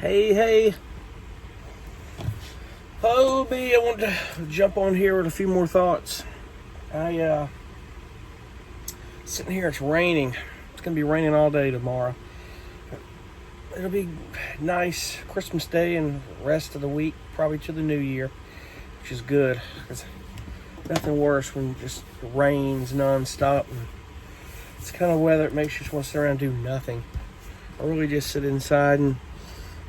Hey, Hobie, I want to jump on here with a few more thoughts. Sitting here, it's raining. It's going to be raining all day tomorrow. It'll be nice Christmas Day and rest of the week, probably to the new year, which is good. It's nothing worse when it just rains nonstop. And it's the kind of weather that makes you just want to sit around and do nothing. I really just sit inside, and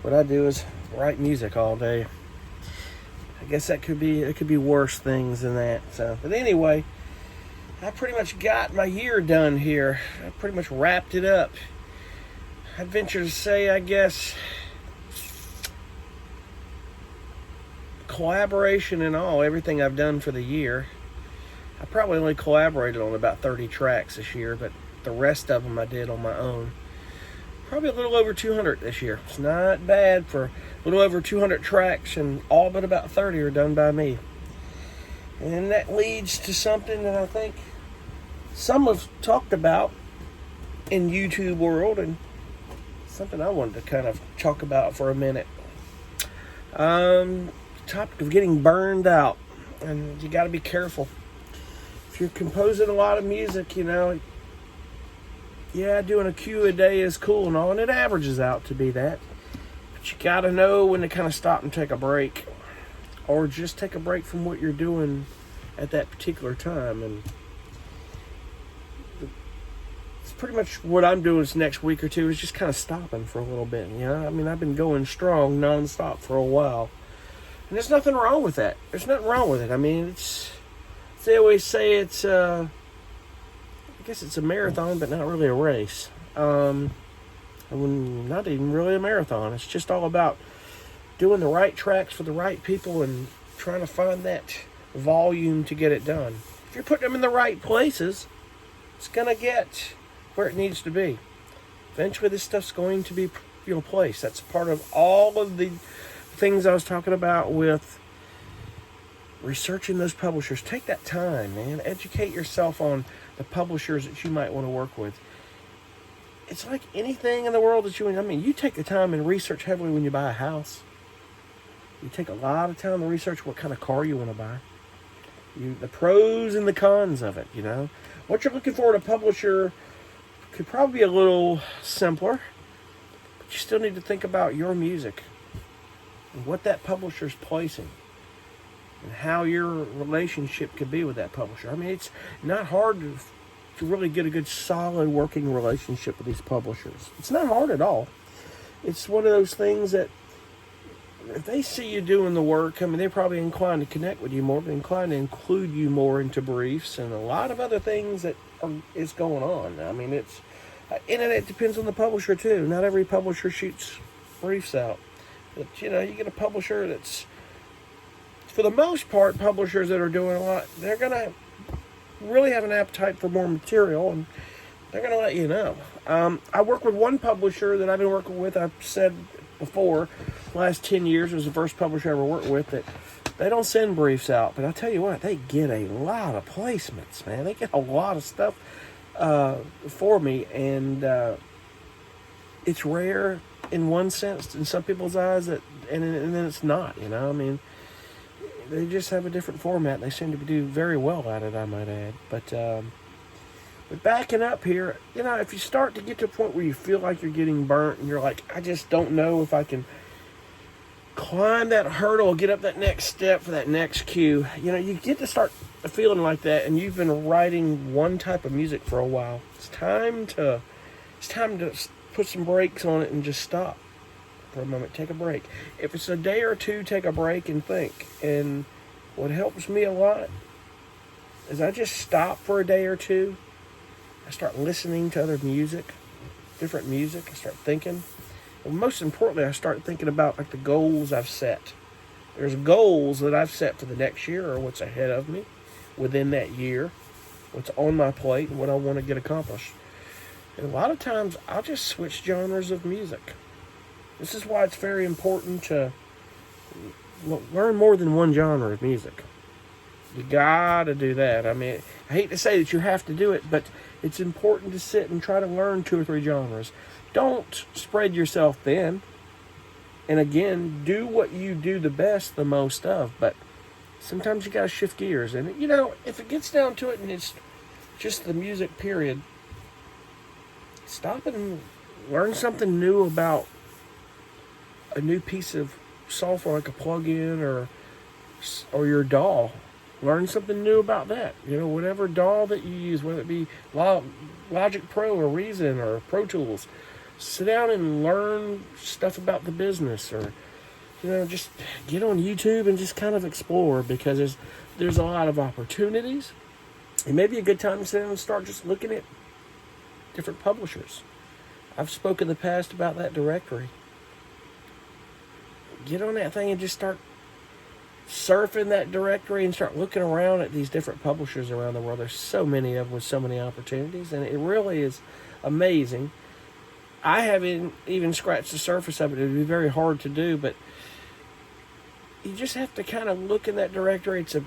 what I do is write music all day. I guess it could be worse things than that. So, but anyway, I pretty much got my year done here. I pretty much wrapped it up. I'd venture to say, I guess, collaboration and all, everything I've done for the year, I probably only collaborated on about 30 tracks this year, but the rest of them I did on my own. Probably a little over 200 this year. It's not bad for a little over 200 tracks, and all but about 30 are done by me. And that leads to something that I think some have talked about in YouTube world, and something I wanted to kind of talk about for a minute. Topic of getting burned out, and you got to be careful. If you're composing a lot of music, doing a cue a day is cool and all, and it averages out to be that. But you got to know when to kind of stop and take a break, or just take a break from what you're doing at that particular time. And it's pretty much what I'm doing this next week or two is just kind of stopping for a little bit. I've been going strong nonstop for a while, and there's nothing wrong with that. There's nothing wrong with it. They always say it's I guess it's a marathon, but not really a race. Not even really a marathon. It's just all about doing the right tracks for the right people and trying to find that volume to get it done. If you're putting them in the right places, it's going to get where it needs to be. Eventually, this stuff's going to be placed. That's part of all of the things I was talking about with researching those publishers. Take that time, man. Educate yourself on the publishers that you might want to work with. It's like anything in the world that you take the time and research heavily when you buy a house. You take a lot of time to research what kind of car you want to buy. The pros and the cons of it, What you're looking for in a publisher could probably be a little simpler, but you still need to think about your music and what that publisher's placing, and how your relationship could be with that publisher. It's not hard to really get a good, solid working relationship with these publishers. It's not hard at all. It's one of those things that if they see you doing the work, they're probably inclined to connect with you more, they're inclined to include you more into briefs and a lot of other things that is going on. And it depends on the publisher too. Not every publisher shoots briefs out. But, you get a publisher that's, for the most part, publishers that are doing a lot, they're going to really have an appetite for more material, and they're going to let you know. I work with one publisher that I've been working with. I've said before, last 10 years was the first publisher I ever worked with, that they don't send briefs out. But I'll tell you what, they get a lot of placements, man. They get a lot of stuff for me, and it's rare in one sense in some people's eyes, and then it's not, They just have a different format. They seem to do very well at it, I might add. But backing up here, if you start to get to a point where you feel like you're getting burnt and you're like, I just don't know if I can climb that hurdle, get up that next step for that next cue. You get to start feeling like that, and you've been writing one type of music for a while. It's time to put some brakes on it and just stop for a moment. Take a break. If it's a day or two, take a break and think. And what helps me a lot is I just stop for a day or two. I start listening to other music, different music. I start thinking. And most importantly, I start thinking about the goals I've set. There's goals that I've set for the next year, or what's ahead of me within that year, what's on my plate, and what I want to get accomplished. And a lot of times, I'll just switch genres of music. This is why it's very important to learn more than one genre of music. You gotta do that. I hate to say that you have to do it, but it's important to sit and try to learn 2 or 3 genres. Don't spread yourself thin And again, do what you do the best, the most of. But sometimes you got to shift gears. And, if it gets down to it and it's just the music, period, stop and learn something new about a new piece of software, like a plugin or your DAW. Learn something new about that. Whatever DAW that you use, whether it be Logic Pro or Reason or Pro Tools. Sit down and learn stuff about the business, or just get on YouTube and just kind of explore, because there's a lot of opportunities. It may be a good time to sit down and start just looking at different publishers. I've spoken in the past about that directory. Get on that thing and just start surfing that directory and start looking around at these different publishers around the world. There's so many of them with so many opportunities, and it really is amazing. I haven't even scratched the surface of it. It would be very hard to do, but you just have to kind of look in that directory. It's a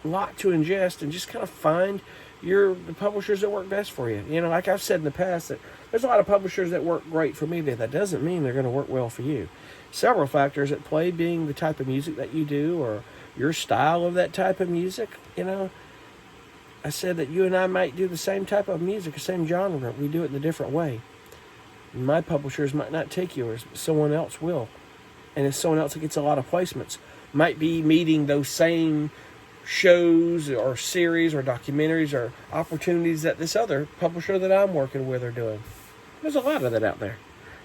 lot to ingest, and just kind of find the publishers that work best for you. Like I've said in the past, that there's a lot of publishers that work great for me, but that doesn't mean they're going to work well for you. Several factors at play being the type of music that you do, or your style of that type of music. I said that you and I might do the same type of music, the same genre. We do it in a different way. My publishers might not take yours, but someone else will. And if someone else that gets a lot of placements might be meeting those same shows or series or documentaries or opportunities that this other publisher that I'm working with are doing. There's a lot of that out there.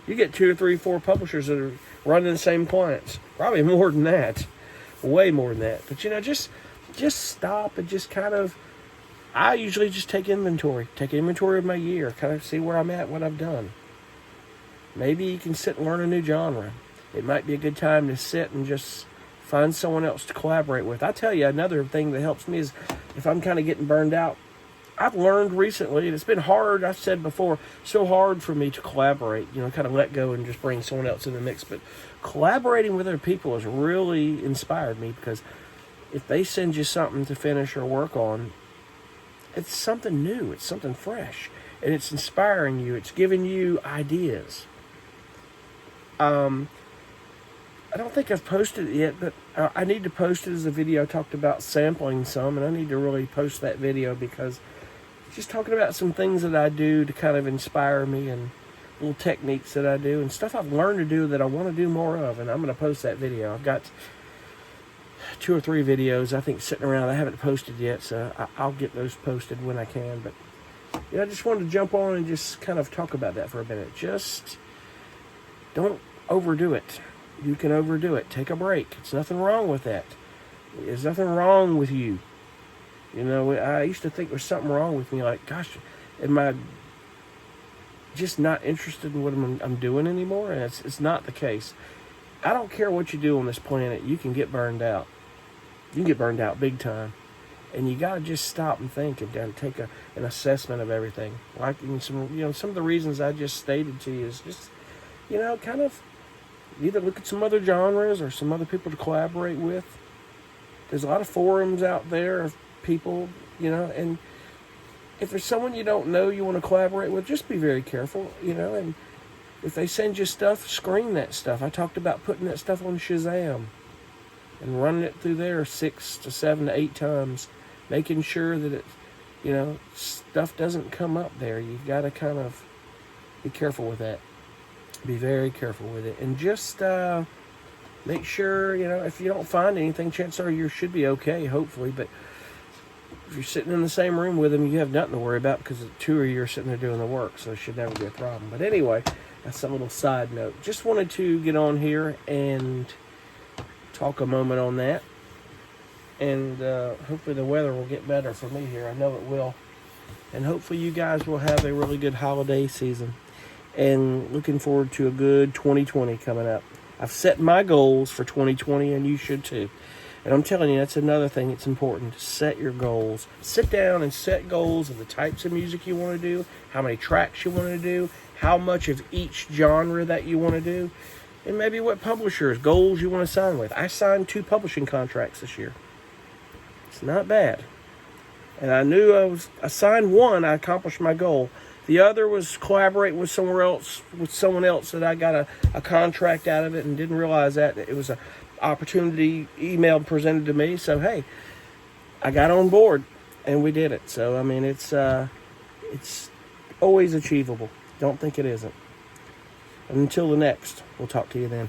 You get 2 or 3, 4 publishers that are running the same clients. Probably more than that. Way more than that. But, just stop and just kind of... I usually just take inventory of my year, kind of see where I'm at, what I've done. Maybe you can sit and learn a new genre. It might be a good time to sit and just find someone else to collaborate with. I tell you, another thing that helps me is if I'm kind of getting burned out. I've learned recently, and it's been hard, I've said before, so hard for me to collaborate, kind of let go and just bring someone else in the mix. But collaborating with other people has really inspired me, because if they send you something to finish or work on, it's something new, it's something fresh, and it's inspiring you, it's giving you ideas. I don't think I've posted it yet, but I need to post it as a video. I talked about sampling some, and I need to really post that video, because just talking about some things that I do to kind of inspire me, and little techniques that I do, and stuff I've learned to do that I want to do more of, and I'm going to post that video. I've got 2 or 3 videos, I think, sitting around. I haven't posted yet, so I'll get those posted when I can. But I just wanted to jump on and just kind of talk about that for a minute. Just don't overdo it. You can overdo it. Take a break. There's nothing wrong with that. There's nothing wrong with you. I used to think there was something wrong with me. Like, gosh, am I just not interested in what I'm doing anymore? And it's not the case. I don't care what you do on this planet. You can get burned out. You can get burned out big time. And you got to just stop and think and take an assessment of everything. Like some of the reasons I just stated to you is just, kind of either look at some other genres or some other people to collaborate with. There's a lot of forums out there of people, and if there's someone you don't know you want to collaborate with, just be very careful, and if they send you stuff, screen that stuff. I talked about putting that stuff on Shazam and running it through there 6 to 7 to 8 times, making sure that it, stuff doesn't come up there. You got to kind of be careful with that. Be very careful with it. And just make sure, if you don't find anything, chances are you should be okay, hopefully. But if you're sitting in the same room with them, you have nothing to worry about, because the 2 of you are sitting there doing the work, so it should never be a problem. But anyway, that's a little side note. Just wanted to get on here and talk a moment on that. And hopefully the weather will get better for me here. I know it will. And hopefully you guys will have a really good holiday season. And looking forward to a good 2020 coming up. I've set my goals for 2020, and you should too. And I'm telling you, that's another thing that's important. Set your goals. Sit down and set goals of the types of music you want to do, how many tracks you want to do, how much of each genre that you want to do, and maybe what publishers, goals you want to sign with. I signed 2 publishing contracts this year. It's not bad. And I knew I signed one, I accomplished my goal. The other was collaborating with someone else that I got a contract out of it and didn't realize that it was an opportunity emailed presented to me. So hey, I got on board and we did it. So I mean, it's always achievable. Don't think it isn't. Until the next, we'll talk to you then.